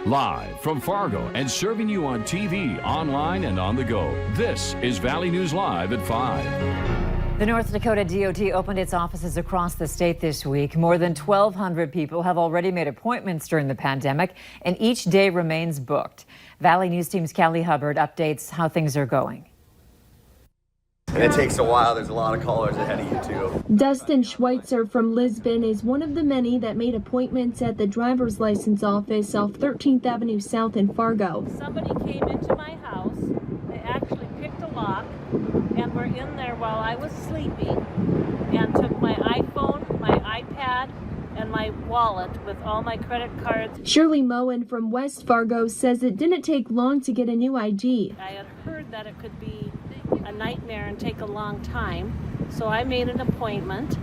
Live from Fargo and serving you on TV, online, and on the go. This is Valley News Live at 5. The North Dakota DOT opened its offices across the state this week. More than 1,200 people have already made appointments during the pandemic, and each day remains booked. Valley News Team's Callie Hubbard updates how things are going. And it takes a while. There's a lot of callers ahead of you, too. Dustin Schweitzer from Lisbon is one of the many that made appointments at the driver's license office off 13th Avenue South in Fargo. Somebody came into my house. They actually picked a lock and were in there while I was sleeping and took my iPhone, my iPad, and my wallet with all my credit cards. Shirley Moen from West Fargo says it didn't take long to get a new ID. I had heard that it could be a nightmare and take a long time, so I made an appointment.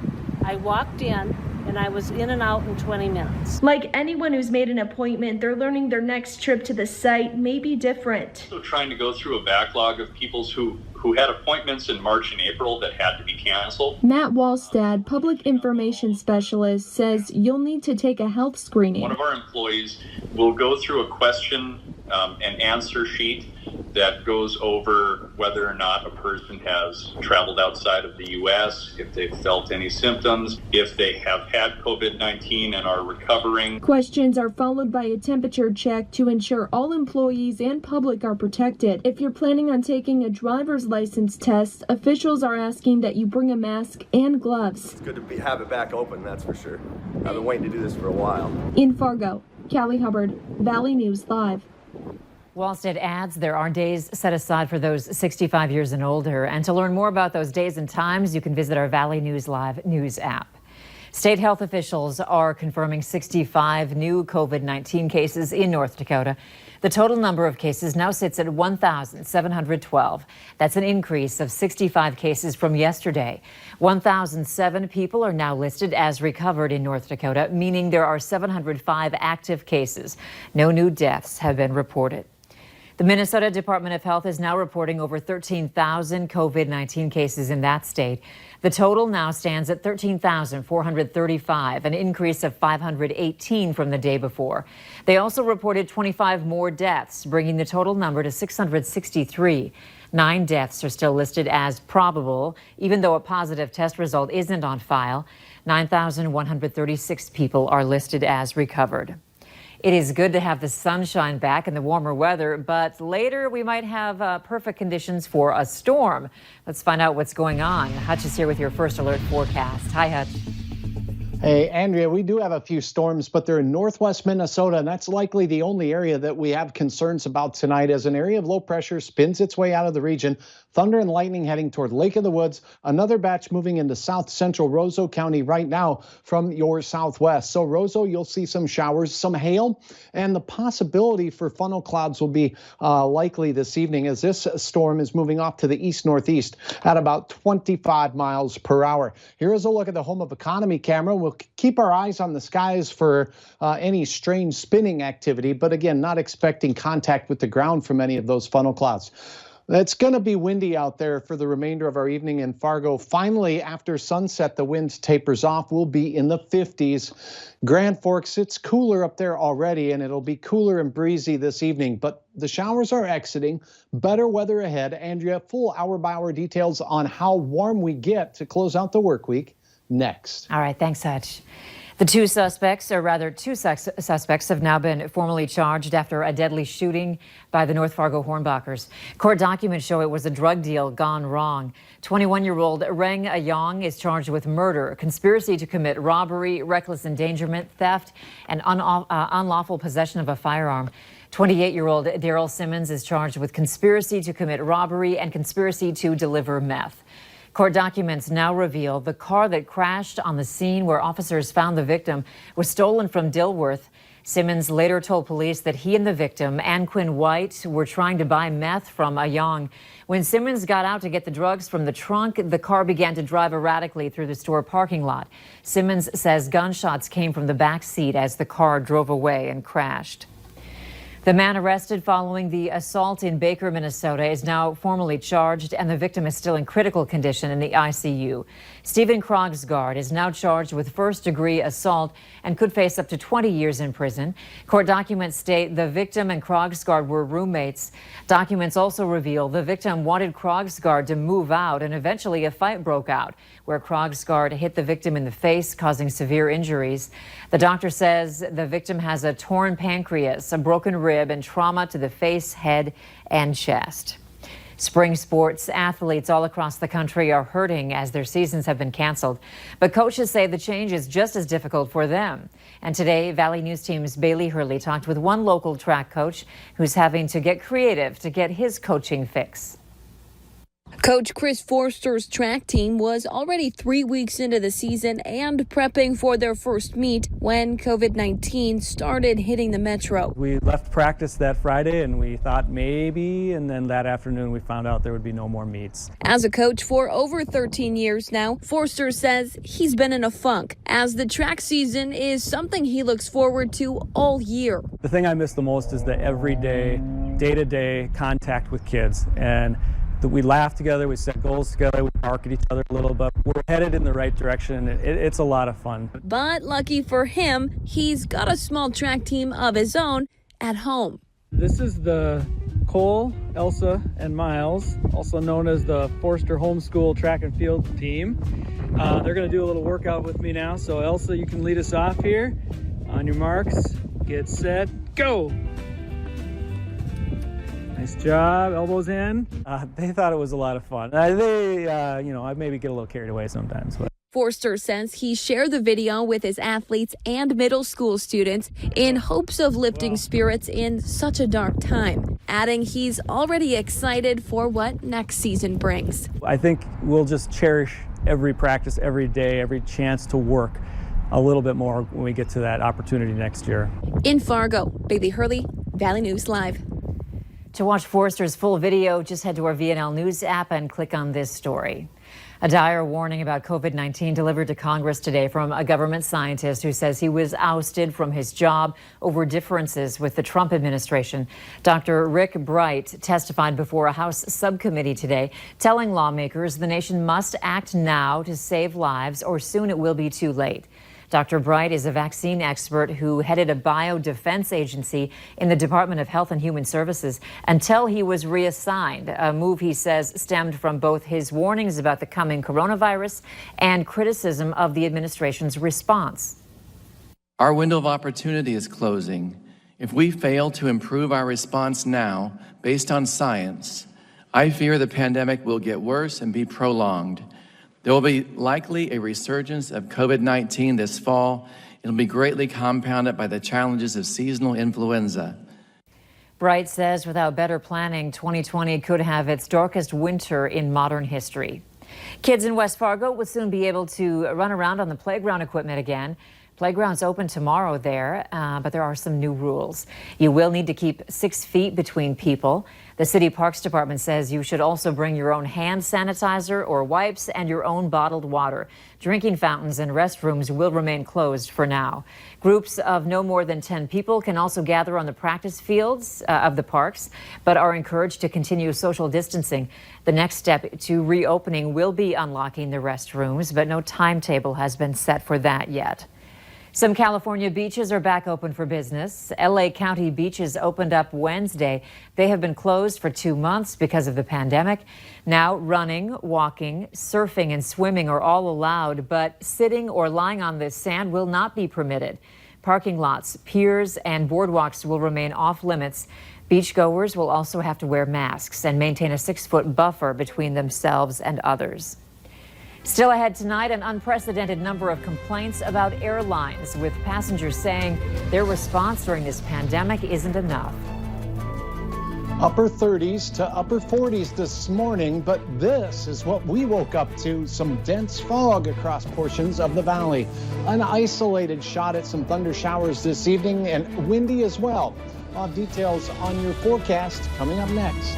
I walked in and I was in and out in 20 minutes. Like anyone who's made an appointment, they're learning their next trip to the site may be different. So trying to go through a backlog of people who had appointments in March and April that had to be canceled. Matt Wallstad, public information specialist, says you'll need to take a health screening. One of our employees will go through a question and answer sheet that goes over whether or not a person has traveled outside of the U.S., if they've felt any symptoms, if they have had COVID-19 and are recovering. Questions are followed by a temperature check to ensure all employees and public are protected. If you're planning on taking a driver's license test, officials are asking that you bring a mask and gloves. It's good to have it back open, that's for sure. I've been waiting to do this for a while. In Fargo, Callie Hubbard, Valley News Live. Wallstead adds there are days set aside for those 65 years and older. And to learn more about those days and times, you can visit our Valley News Live news app. State health officials are confirming 65 new COVID-19 cases in North Dakota. The total number of cases now sits at 1,712. That's an increase of 65 cases from yesterday. 1,007 people are now listed as recovered in North Dakota, meaning there are 705 active cases. No new deaths have been reported. The Minnesota Department of Health is now reporting over 13,000 COVID-19 cases in that state. The total now stands at 13,435, an increase of 518 from the day before. They also reported 25 more deaths, bringing the total number to 663. 9 deaths are still listed as probable, even though a positive test result isn't on file. 9,136 people are listed as recovered. It is good to have the sunshine back and the warmer weather, but later we might have perfect conditions for a storm. Let's find out what's going on. Hutch is here with your first alert forecast. Hi, Hutch. Hey, Andrea, we do have a few storms, but they're in northwest Minnesota, and that's likely the only area that we have concerns about tonight as an area of low pressure spins its way out of the region. Thunder and lightning heading toward Lake of the Woods. Another batch moving into south central Roseau County right now from your southwest. So Roseau, you'll see some showers, some hail, and the possibility for funnel clouds will be likely this evening as this storm is moving off to the east-northeast at about 25 miles per hour. Here is a look at the home of economy camera. We'll keep our eyes on the skies for any strange spinning activity, but again, not expecting contact with the ground from any of those funnel clouds. It's going to be windy out there for the remainder of our evening in Fargo. Finally, after sunset, the wind tapers off. We'll be in the 50s. Grand Forks, it's cooler up there already, and it'll be cooler and breezy this evening. But the showers are exiting. Better weather ahead. Andrea, full hour-by-hour details on how warm we get to close out the work week next. All right, thanks, Hutch. The two suspects have now been formally charged after a deadly shooting by the North Fargo Hornbachers. Court documents show it was a drug deal gone wrong. 21-year-old Reng Ayong is charged with murder, conspiracy to commit robbery, reckless endangerment, theft, and unlawful possession of a firearm. 28-year-old Daryl Simmons is charged with conspiracy to commit robbery and conspiracy to deliver meth. Court documents now reveal the car that crashed on the scene where officers found the victim was stolen from Dilworth. Simmons later told police that he and the victim, Ann Quinn White, were trying to buy meth from Ayong. When Simmons got out to get the drugs from the trunk, the car began to drive erratically through the store parking lot. Simmons says gunshots came from the back seat as the car drove away and crashed. The man arrested following the assault in Baker, Minnesota, is now formally charged, and the victim is still in critical condition in the ICU. Stephen Krogsgaard is now charged with first-degree assault and could face up to 20 years in prison. Court documents state the victim and Krogsgaard were roommates. Documents also reveal the victim wanted Krogsgaard to move out, and eventually a fight broke out where Krogsgaard hit the victim in the face, causing severe injuries. The doctor says the victim has a torn pancreas, a broken rib, and trauma to the face, head, and chest. Spring sports athletes all across the country are hurting as their seasons have been canceled. But coaches say the change is just as difficult for them. And today, Valley News Team's Bailey Hurley talked with one local track coach who's having to get creative to get his coaching fix. Coach Chris Forster's track team was already 3 weeks into the season and prepping for their first meet when COVID-19 started hitting the metro. We left practice that Friday and we thought maybe, and then that afternoon we found out there would be no more meets. As a coach for over 13 years now, Forster says he's been in a funk as the track season is something he looks forward to all year. The thing I miss the most is the everyday, day-to-day contact with kids, and we laugh together, we set goals together, we bark at each other a little, but we're headed in the right direction. It's a lot of fun. But lucky for him, he's got a small track team of his own at home. This is the Cole, Elsa, and Miles, also known as the Forster Homeschool Track and Field team. They're going to do a little workout with me now. So Elsa, you can lead us off here. On your marks, get set, go! Nice job, elbows in. They thought it was a lot of fun. I maybe get a little carried away sometimes. But Forster says he shared the video with his athletes and middle school students in hopes of lifting spirits in such a dark time, adding he's already excited for what next season brings. I think we'll just cherish every practice, every day, every chance to work a little bit more when we get to that opportunity next year. In Fargo, Bailey Hurley, Valley News Live. To watch Forster's full video, just head to our VNL News app and click on this story. A dire warning about COVID-19 delivered to Congress today from a government scientist who says he was ousted from his job over differences with the Trump administration. Dr. Rick Bright testified before a House subcommittee today, telling lawmakers the nation must act now to save lives or soon it will be too late. Dr. Bright is a vaccine expert who headed a biodefense agency in the Department of Health and Human Services until he was reassigned, a move he says stemmed from both his warnings about the coming coronavirus and criticism of the administration's response. Our window of opportunity is closing. If we fail to improve our response now, based on science, I fear the pandemic will get worse and be prolonged. There will be likely a resurgence of COVID-19 this fall. It'll be greatly compounded by the challenges of seasonal influenza. Bright says without better planning, 2020 could have its darkest winter in modern history. Kids in West Fargo will soon be able to run around on the playground equipment again. Playgrounds open tomorrow there, but there are some new rules. You will need to keep 6 feet between people. The City Parks Department says you should also bring your own hand sanitizer or wipes and your own bottled water. Drinking fountains and restrooms will remain closed for now. Groups of no more than 10 people can also gather on the practice fields of the parks, but are encouraged to continue social distancing. The next step to reopening will be unlocking the restrooms, but no timetable has been set for that yet. Some California beaches are back open for business. LA County beaches opened up Wednesday. They have been closed for 2 months because of the pandemic. Now running, walking, surfing, and swimming are all allowed, but sitting or lying on the sand will not be permitted. Parking lots, piers, and boardwalks will remain off limits. Beachgoers will also have to wear masks and maintain a 6-foot buffer between themselves and others. Still ahead tonight, an unprecedented number of complaints about airlines, with passengers saying their response during this pandemic isn't enough. Upper 30s to upper 40s this morning, but this is what we woke up to, some dense fog across portions of the valley. An isolated shot at some thunder showers this evening and windy as well. I'll have details on your forecast coming up next.